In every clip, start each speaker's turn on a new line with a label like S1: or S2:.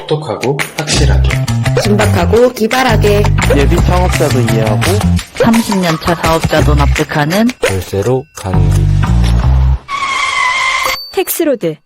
S1: 똑똑하고 확실하게
S2: 신박하고 기발하게
S3: 예비 창업자도 이해하고
S4: 30년차 사업자도 납득하는
S1: 열쇠로 가는 길.
S2: 텍스로드.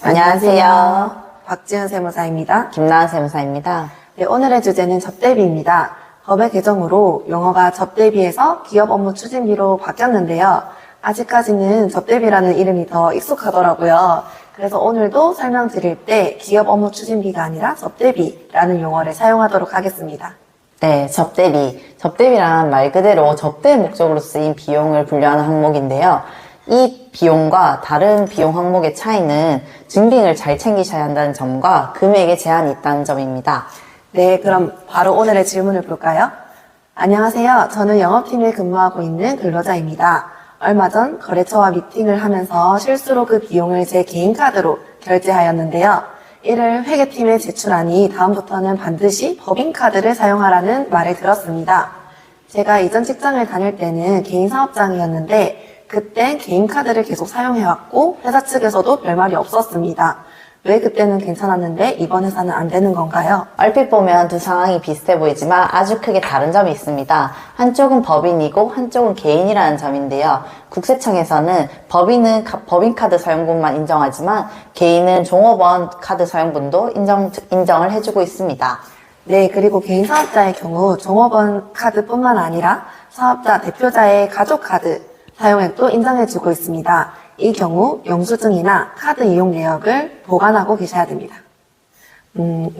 S5: 안녕하세요.
S6: 박지은 세무사입니다.
S5: 김나은 세무사입니다.
S6: 네, 오늘의 주제는 접대비입니다. 법의 개정으로 용어가 접대비에서 기업 업무 추진비로 바뀌었는데요. 아직까지는 접대비라는 이름이 더 익숙하더라고요. 그래서 오늘도 설명드릴 때 기업 업무 추진비가 아니라 접대비라는 용어를 사용하도록 하겠습니다.
S5: 네, 접대비. 접대비란 말 그대로 접대 목적으로 쓰인 비용을 분류하는 항목인데요. 이 비용과 다른 비용 항목의 차이는 증빙을 잘 챙기셔야 한다는 점과 금액에 제한이 있다는 점입니다.
S6: 네, 그럼 바로 오늘의 질문을 볼까요? 안녕하세요. 저는 영업팀에 근무하고 있는 근로자입니다. 얼마 전 거래처와 미팅을 하면서 실수로 그 비용을 제 개인 카드로 결제하였는데요. 이를 회계팀에 제출하니 다음부터는 반드시 법인카드를 사용하라는 말을 들었습니다. 제가 이전 직장을 다닐 때는 개인 사업장이었는데 그땐 개인 카드를 계속 사용해왔고 회사 측에서도 별말이 없었습니다. 왜 그때는 괜찮았는데 이번 회사는 안 되는 건가요?
S5: 얼핏 보면 두 상황이 비슷해 보이지만 아주 크게 다른 점이 있습니다. 한쪽은 법인이고 한쪽은 개인이라는 점인데요. 국세청에서는 법인은 법인카드 사용분만 인정하지만 개인은 종업원 카드 사용분도 인정을 해주고 있습니다.
S6: 네, 그리고 개인 사업자의 경우 종업원 카드뿐만 아니라 사업자 대표자의 가족 카드 사용액도 인정해주고 있습니다. 이 경우 영수증이나 카드 이용 내역을 보관하고 계셔야 됩니다.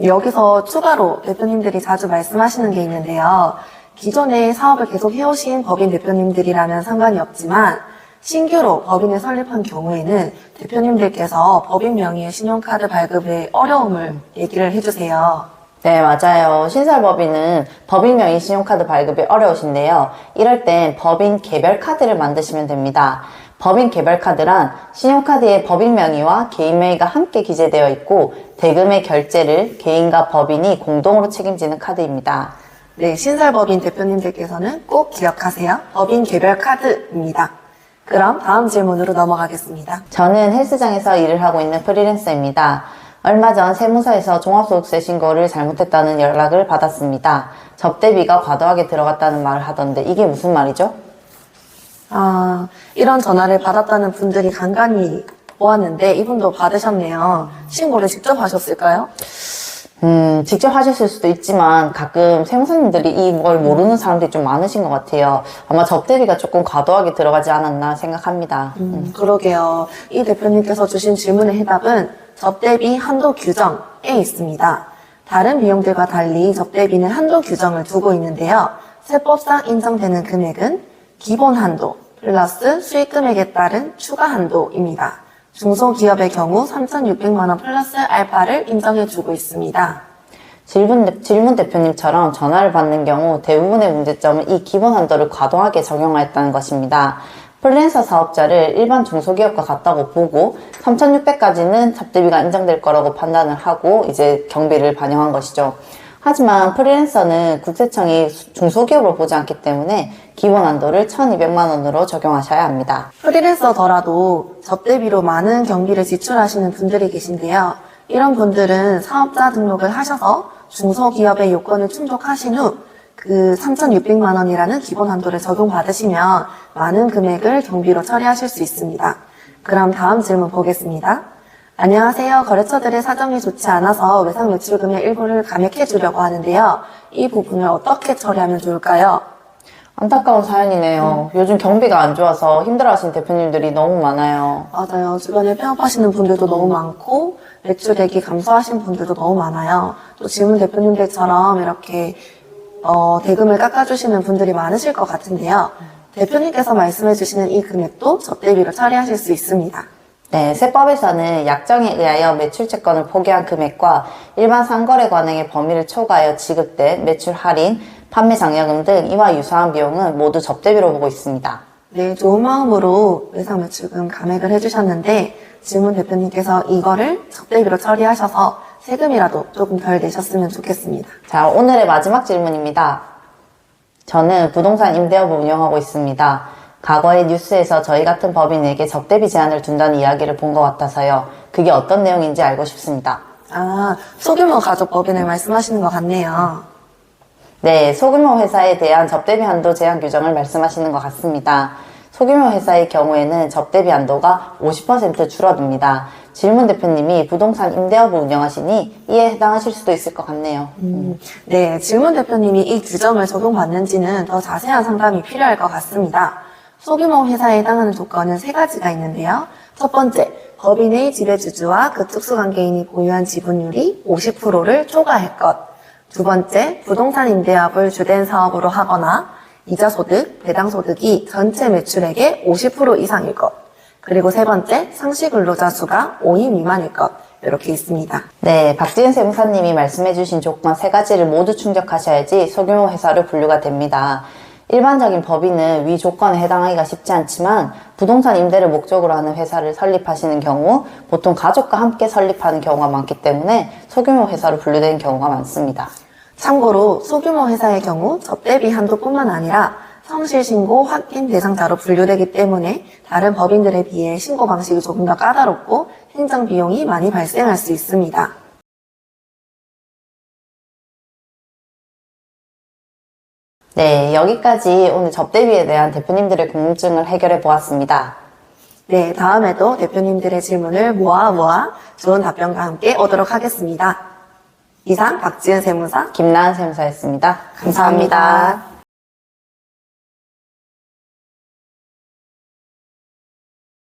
S6: 여기서 추가로 대표님들이 자주 말씀하시는 게 있는데요. 기존에 사업을 계속 해오신 법인 대표님들이라면 상관이 없지만 신규로 법인을 설립한 경우에는 대표님들께서 법인 명의의 신용카드 발급에 어려움을 얘기를 해주세요.
S5: 네, 맞아요. 신설법인은 법인 명의 신용카드 발급이 어려우신데요. 이럴 땐 법인 개별 카드를 만드시면 됩니다. 법인 개별 카드란 신용카드의 법인 명의와 개인 명의가 함께 기재되어 있고 대금의 결제를 개인과 법인이 공동으로 책임지는 카드입니다.
S6: 네, 신설법인 대표님들께서는 꼭 기억하세요. 법인 개별 카드입니다. 그럼 다음 질문으로 넘어가겠습니다.
S5: 저는 헬스장에서 일을 하고 있는 프리랜서입니다. 얼마 전 세무서에서 종합소득세 신고를 잘못했다는 연락을 받았습니다. 접대비가 과도하게 들어갔다는 말을 하던데 이게 무슨 말이죠?
S6: 이런 전화를 받았다는 분들이 간간히 보았는데 이분도 받으셨네요. 신고를 직접 하셨을까요?
S5: 직접 하셨을 수도 있지만 가끔 세무사님들이 이걸 모르는 사람들이 좀 많으신 것 같아요. 아마 접대비가 조금 과도하게 들어가지 않았나 생각합니다.
S6: 그러게요. 이 대표님께서 주신 질문의 해답은 접대비 한도 규정에 있습니다. 다른 비용들과 달리 접대비는 한도 규정을 두고 있는데요. 세법상 인정되는 금액은 기본 한도 플러스 수익 금액에 따른 추가 한도입니다. 중소기업의 경우 3,600만 원 플러스 알파를 인정해주고 있습니다.
S5: 질문 대표님처럼 전화를 받는 경우 대부분의 문제점은 이 기본 한도를 과도하게 적용하였다는 것입니다. 프리랜서 사업자를 일반 중소기업과 같다고 보고 3,600까지는 접대비가 인정될 거라고 판단을 하고 이제 경비를 반영한 것이죠. 하지만 프리랜서는 국세청이 중소기업으로 보지 않기 때문에 기본 한도를 1,200만 원으로 적용하셔야 합니다.
S6: 프리랜서더라도 접대비로 많은 경비를 지출하시는 분들이 계신데요. 이런 분들은 사업자 등록을 하셔서 중소기업의 요건을 충족하신 후 그 3,600만 원이라는 기본 한도를 적용받으시면 많은 금액을 경비로 처리하실 수 있습니다. 그럼 다음 질문 보겠습니다. 안녕하세요. 거래처들의 사정이 좋지 않아서 외상 매출금의 일부를 감액해 주려고 하는데요. 이 부분을 어떻게 처리하면 좋을까요?
S5: 안타까운 사연이네요. 요즘 경비가 안 좋아서 힘들어하시는 대표님들이 너무 많아요.
S6: 맞아요. 주변에 폐업하시는 분들도 너무 많고 매출액이 감소하신 분들도 너무 많아요. 또 질문 대표님들처럼 이렇게 대금을 깎아주시는 분들이 많으실 것 같은데요. 대표님께서 말씀해 주시는 이 금액도 접대비로 처리하실 수 있습니다.
S5: 네, 세법에서는 약정에 의하여 매출채권을 포기한 금액과 일반 상거래 관행의 범위를 초과하여 지급된 매출 할인, 판매 장려금 등 이와 유사한 비용은 모두 접대비로 보고 있습니다.
S6: 네, 좋은 마음으로 외상 매출금 감액을 해주셨는데 질문 대표님께서 이거를 접대비로 처리하셔서 세금이라도 조금 덜 내셨으면 좋겠습니다.
S5: 자, 오늘의 마지막 질문입니다. 저는 부동산 임대업을 운영하고 있습니다. 과거의 뉴스에서 저희 같은 법인에게 접대비 제한을 둔다는 이야기를 본 것 같아서요. 그게 어떤 내용인지 알고 싶습니다.
S6: 소규모 가족법인을 말씀하시는 것 같네요.
S5: 네, 소규모 회사에 대한 접대비 한도 제한 규정을 말씀하시는 것 같습니다. 소규모 회사의 경우에는 접대비 한도가 50% 줄어듭니다. 질문 대표님이 부동산 임대업을 운영하시니 이에 해당하실 수도 있을 것 같네요.
S6: 네, 질문 대표님이 이 규정을 적용받는지는 더 자세한 상담이 필요할 것 같습니다. 소규모 회사에 해당하는 조건은 3가지가 있는데요. 첫 번째, 법인의 지배주주와 그 특수관계인이 보유한 지분율이 50%를 초과할 것. 두 번째, 부동산 임대업을 주된 사업으로 하거나 이자소득, 배당소득이 전체 매출액의 50% 이상일 것. 그리고 세 번째, 상시 근로자 수가 5인 미만일 것. 이렇게 있습니다.
S5: 네, 박지은 세무사님이 말씀해주신 조건 3가지를 모두 충족하셔야지 소규모 회사로 분류가 됩니다. 일반적인 법인은 위 조건에 해당하기가 쉽지 않지만 부동산 임대를 목적으로 하는 회사를 설립하시는 경우 보통 가족과 함께 설립하는 경우가 많기 때문에 소규모 회사로 분류되는 경우가 많습니다.
S6: 참고로 소규모 회사의 경우 접대비 한도뿐만 아니라 성실신고 확인 대상자로 분류되기 때문에 다른 법인들에 비해 신고 방식이 조금 더 까다롭고 행정비용이 많이 발생할 수 있습니다.
S5: 네, 여기까지 오늘 접대비에 대한 대표님들의 궁금증을 해결해 보았습니다.
S6: 네, 다음에도 대표님들의 질문을 모아 좋은 답변과 함께 오도록 하겠습니다. 이상 박지은 세무사
S5: 김나은 세무사였습니다.
S6: 감사합니다.